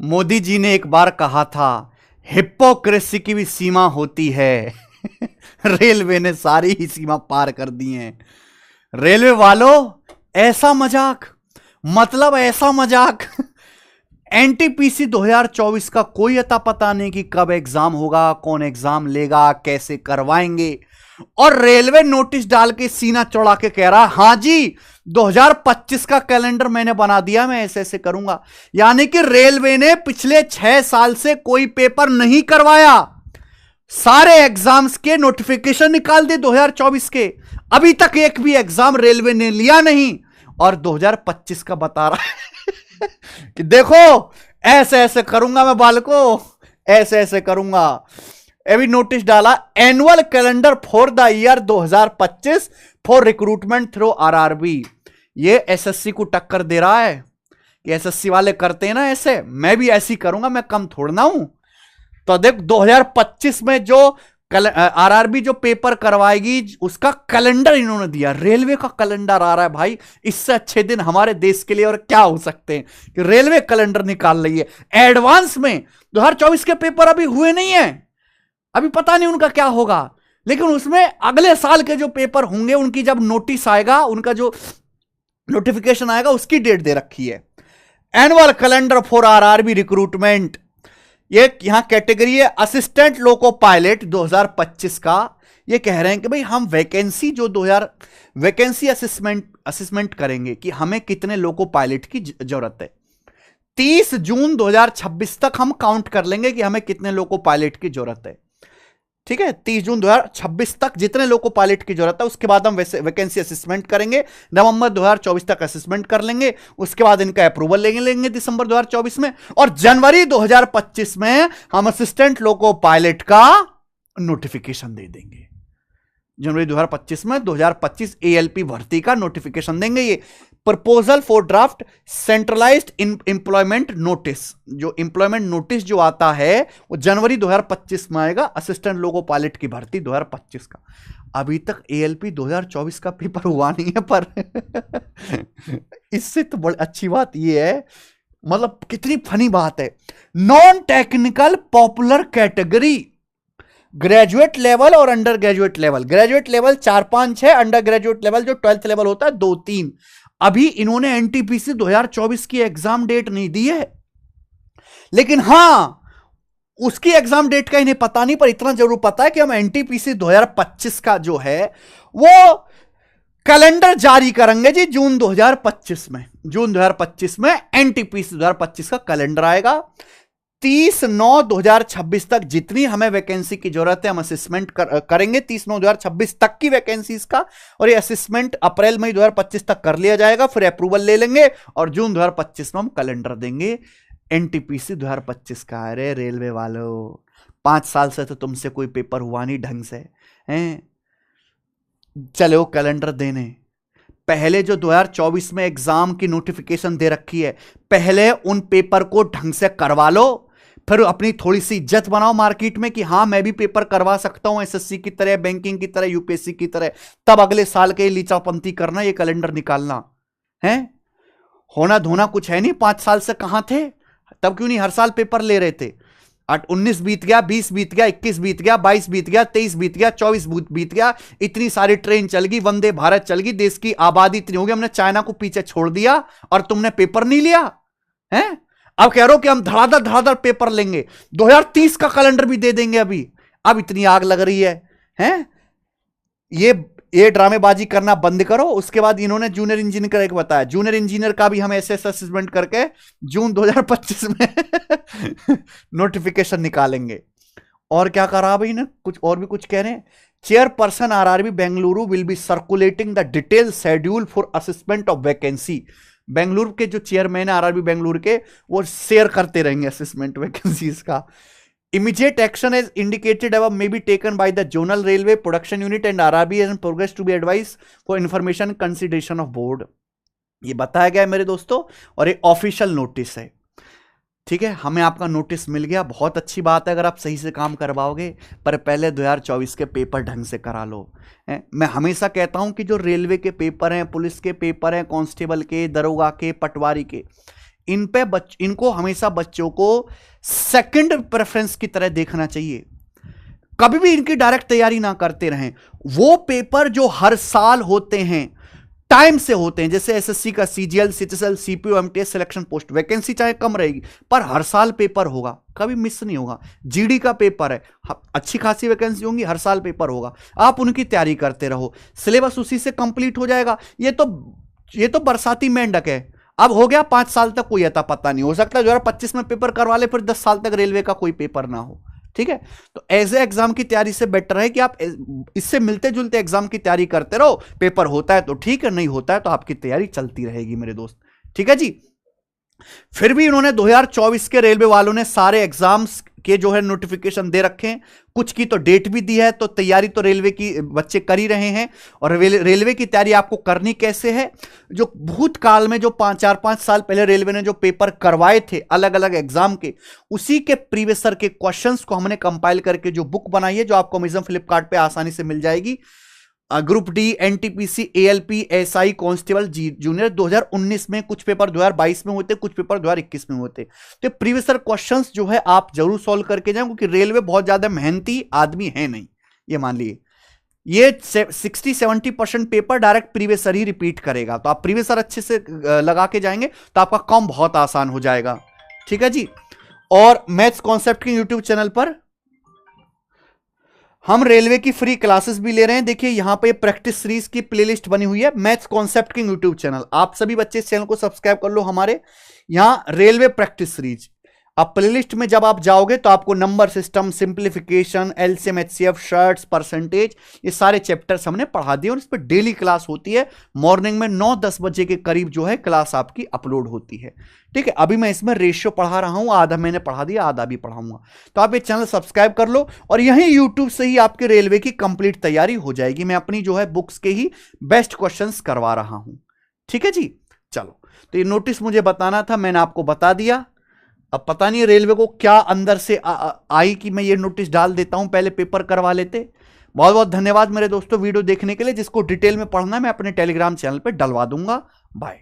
मोदी जी ने एक बार कहा था, हिपोक्रेसी की भी सीमा होती है। रेलवे ने सारी ही सीमा पार कर दी है। रेलवे वालों, ऐसा मजाक, मतलब ऐसा मजाक। एनटीपीसी 2024 का कोई अता पता नहीं कि कब एग्जाम होगा, कौन एग्जाम लेगा, कैसे करवाएंगे। और रेलवे नोटिस डाल के सीना चौड़ा के कह रहा, हां जी 2025 का कैलेंडर मैंने बना दिया, मैं ऐसे ऐसे करूंगा। यानी कि रेलवे ने पिछले 6 साल से कोई पेपर नहीं करवाया, सारे एग्जाम्स के नोटिफिकेशन निकाल दिए 2024 के। अभी तक एक भी एग्जाम रेलवे ने लिया नहीं, और 2025 का बता रहा है कि देखो ऐसे ऐसे करूंगा मैं बालको, ऐसे ऐसे करूंगा। अभी नोटिस डाला, annual calendar for the year 2025 for recruitment through RRB. ये एसएससी को टक्कर दे रहा है कि एसएससी वाले करते हैं ना ऐसे, मैं भी ऐसी करूंगा, मैं कम थोड़ना हूं। तो देख 2025 में जो आरआरबी जो पेपर करवाएगी उसका कैलेंडर इन्होंने दिया, रेलवे का कैलेंडर आ रहा है भाई। इससे अच्छे दिन हमारे देश के लिए और क्या हो सकते हैं कि रेलवे कैलेंडर निकाल रही है एडवांस में। 2024 के पेपर अभी हुए नहीं है, अभी पता नहीं उनका क्या होगा, लेकिन उसमें अगले साल के जो पेपर होंगे उनकी जब नोटिस आएगा, उनका जो नोटिफिकेशन आएगा उसकी डेट दे रखी है। Annual calendar for RRB recruitment, ये यहां कैटेगरी है असिस्टेंट लोको पायलट 2025 का। ये कह रहे हैं कि भाई हम वैकेंसी जो 2000 वैकेंसी असेसमेंट करेंगे कि हमें कितने लोको पायलट की जरूरत है। 30 जून 2026 तक हम काउंट कर लेंगे कि हमें कितने लोको पायलट की जरूरत है। ठीक है, 30 जून 2026 तक जितने लोको पायलट की जरूरत है, उसके बाद हम वैकेंसी असेसमेंट करेंगे। नवंबर 2024 तक असेसमेंट कर लेंगे, उसके बाद इनका अप्रूवल लेंगे दिसंबर 2024 में, और जनवरी 2025 में हम असिस्टेंट लोको पायलट का नोटिफिकेशन दे देंगे। जनवरी 2025 में 2025 एएलपी भर्ती का नोटिफिकेशन देंगे। ये proposal for draft centralised employment notice, जो एम्प्लॉयमेंट नोटिस जो आता है वो जनवरी 2025 में आएगा, असिस्टेंट लोको पायलट की भर्ती 2025 का। अभी तक एएलपी 2024 का पेपर हुआ नहीं है, पर इससे तो बड़ी अच्छी बात ये है, मतलब कितनी फनी बात है। Non technical popular category, graduate level और under graduate level. Graduate level 4-5 है, अंडर ग्रेजुएट लेवल जो 12th लेवल होता है 2-3। अभी इन्होंने एनटीपीसी 2024 की एग्जाम डेट नहीं दी है, लेकिन हां उसकी एग्जाम डेट का इन्हें पता नहीं, पर इतना जरूर पता है कि हम एनटीपीसी 2025 का जो है वो कैलेंडर जारी करेंगे जी जून 2025 में। जून 2025 में एनटीपीसी 2025 का कैलेंडर आएगा। 30/9/2026 तक जितनी हमें वैकेंसी की जरूरत है हम असेसमेंट करेंगे 30/9/2026 तक की वैकेंसीज का, और ये असेसमेंट अप्रैल मई 2025 तक कर लिया जाएगा, फिर अप्रूवल ले लेंगे और जून 2025 में हम कैलेंडर देंगे एनटीपीसी 2025 का। अरे रेलवे वालों, 5 साल से तो तुमसे कोई पेपर हुआ नहीं ढंग से हैं, चलो कैलेंडर देने। पहले जो 2024 में एग्जाम की नोटिफिकेशन दे रखी है, पहले उन पेपर को ढंग से करवा लो, फिर अपनी थोड़ी सी इज्जत बनाओ मार्केट में कि हां मैं भी पेपर करवा सकता हूं एसएससी की तरह, बैंकिंग की तरह, यूपीएससी की तरह। तब अगले साल के लीचापंती करना, ये कैलेंडर निकालना है। होना धोना कुछ है नहीं, 5 साल से कहां थे, तब क्यों नहीं हर साल पेपर ले रहे थे। 19 बीत गया, 20 बीत गया, 21 बीत गया, 22 बीत गया, 23 बीत गया, 24 बीत गया, इतनी सारी ट्रेन चल गई, वंदे भारत चल गई, देश की आबादी इतनी होगी, हमने चाइना को पीछे छोड़ दिया और तुमने पेपर नहीं लिया है। अब कह रहे हो कि हम धड़ाधड़ पेपर लेंगे, 2030 का कैलेंडर भी दे देंगे। अभी अब इतनी आग लग रही है? ये ड्रामेबाजी करना बंद करो। उसके बाद इन्होंने जूनियर इंजीनियर का एक बताया, जूनियर इंजीनियर का भी हम ऐसे असेसमेंट करके जून 2025 में नोटिफिकेशन निकालेंगे। और क्या करा भाई ने, कुछ और भी कुछ कह रहे हैं। Chairperson RRB Bengaluru will be circulating the detail schedule for assessment of vacancy. Bengaluru के जो चेयरमैन है आरआरबी बेंगलुरु के, वो शेयर करते रहेंगे असेसमेंट वैकेंसीज का। Immediate action as indicated above may be taken by the zonal railway production unit and RRB and progress to be advised for information consideration of board। ये बताया गया है मेरे दोस्तों, और एक ऑफिशियल नोटिस है। ठीक है, हमें आपका नोटिस मिल गया, बहुत अच्छी बात है अगर आप सही से काम करवाओगे, पर पहले 2024 के पेपर ढंग से करा लो। मैं हमेशा कहता हूं कि जो रेलवे के पेपर हैं, पुलिस के पेपर हैं, कांस्टेबल के, दरोगा के, पटवारी के, इनको हमेशा बच्चों को सेकंड प्रेफरेंस की तरह देखना चाहिए। कभी भी इनकी डायरेक्ट तैयारी ना करते रहें। वो पेपर जो हर साल होते हैं, टाइम से होते हैं, जैसे एसएससी का CGL, CTSL, CPO, MTS, selection post, vacancy चाहे कम रहेगी पर हर साल पेपर होगा, कभी मिस नहीं होगा। जीडी का पेपर है, अच्छी खासी वैकेंसी होंगी, हर साल पेपर होगा, आप उनकी तैयारी करते रहो, सिलेबस उसी से कंप्लीट हो जाएगा। ये तो बरसाती मेंढक है, अब हो गया 5 साल तक कोई अता पता नहीं, हो सकता है 2025 में पेपर करवा ले, फिर 10 साल तक रेलवे का कोई पेपर ना हो। ठीक है, तो एज ए एग्जाम की तैयारी से बेटर है कि आप इससे मिलते जुलते एग्जाम की तैयारी करते रहो। पेपर होता है तो ठीक है, नहीं होता है तो आपकी तैयारी चलती रहेगी मेरे दोस्त। ठीक है जी। फिर भी इन्होंने 2024 के रेलवे वालों ने सारे एग्जाम्स के जो है नोटिफिकेशन दे रखे हैं, कुछ की तो डेट भी दी है, तो तैयारी तो रेलवे की बच्चे कर ही रहे हैं। और रेलवे की तैयारी आपको करनी कैसे है, जो भूतकाल में जो 4-5 साल पहले रेलवे ने जो पेपर करवाए थे अलग अलग एग्जाम के, उसी के प्रीवियसर के क्वेश्चंस को हमने कंपाइल करके जो बुक बनाई है, जो आपको अमेजन फ्लिपकार्ट पे आसानी से मिल जाएगी। Group D, NTPC, ALP, SI, constable, junior 2019 में, कुछ पेपर 2022 में होते, कुछ पेपर 2021 में होते। तो प्रीवियस क्वेश्चंस जो है आप जरूर सॉल्व करके जाएं, क्योंकि रेलवे बहुत ज्यादा मेहनती आदमी है नहीं, ये मान लिए। ये 60-70% पेपर डायरेक्ट प्रीवियसर ही रिपीट करेगा, तो आप प्रीवियसर अच्छे से लगा के जाएंगे तो आपका काम बहुत आसान हो जाएगा। ठीक है जी। और मैथ्स कॉन्सेप्ट के यूट्यूब चैनल पर हम रेलवे की फ्री क्लासेस भी ले रहे हैं। देखिए यहां पे प्रैक्टिस सीरीज की प्लेलिस्ट बनी हुई है, maths concept king YouTube channel. आप सभी बच्चे इस चैनल को सब्सक्राइब कर लो। हमारे यहां रेलवे प्रैक्टिस सीरीज, अब प्लेलिस्ट में जब आप जाओगे तो आपको number system, simplification, LCM, HCF, shirts, percentage, ये सारे चैप्टर्स हमने पढ़ा दिए और इस पर डेली क्लास होती है। मॉर्निंग में 9-10 बजे के करीब जो है क्लास आपकी अपलोड होती है। ठीक है, अभी मैं इसमें रेशियो पढ़ा रहा हूं, आधा मैंने पढ़ा दिया, आधा भी पढ़ाऊंगा। तो आप ये चैनल सब्सक्राइब कर लो और यहीं यूट्यूब से ही आपके रेलवे की कंप्लीट तैयारी हो जाएगी। मैं अपनी जो है बुक्स के ही बेस्ट क्वेश्चंस करवा रहा हूं। ठीक है जी। चलो, तो ये नोटिस मुझे बताना था, मैंने आपको बता दिया। अब पता नहीं रेलवे को क्या अंदर से आई कि मैं ये नोटिस डाल देता हूं, पहले पेपर करवा लेते। बहुत बहुत धन्यवाद मेरे दोस्तों वीडियो देखने के लिए। जिसको डिटेल में पढ़ना है मैं अपने टेलीग्राम चैनल पे डलवा दूंगा। बाय।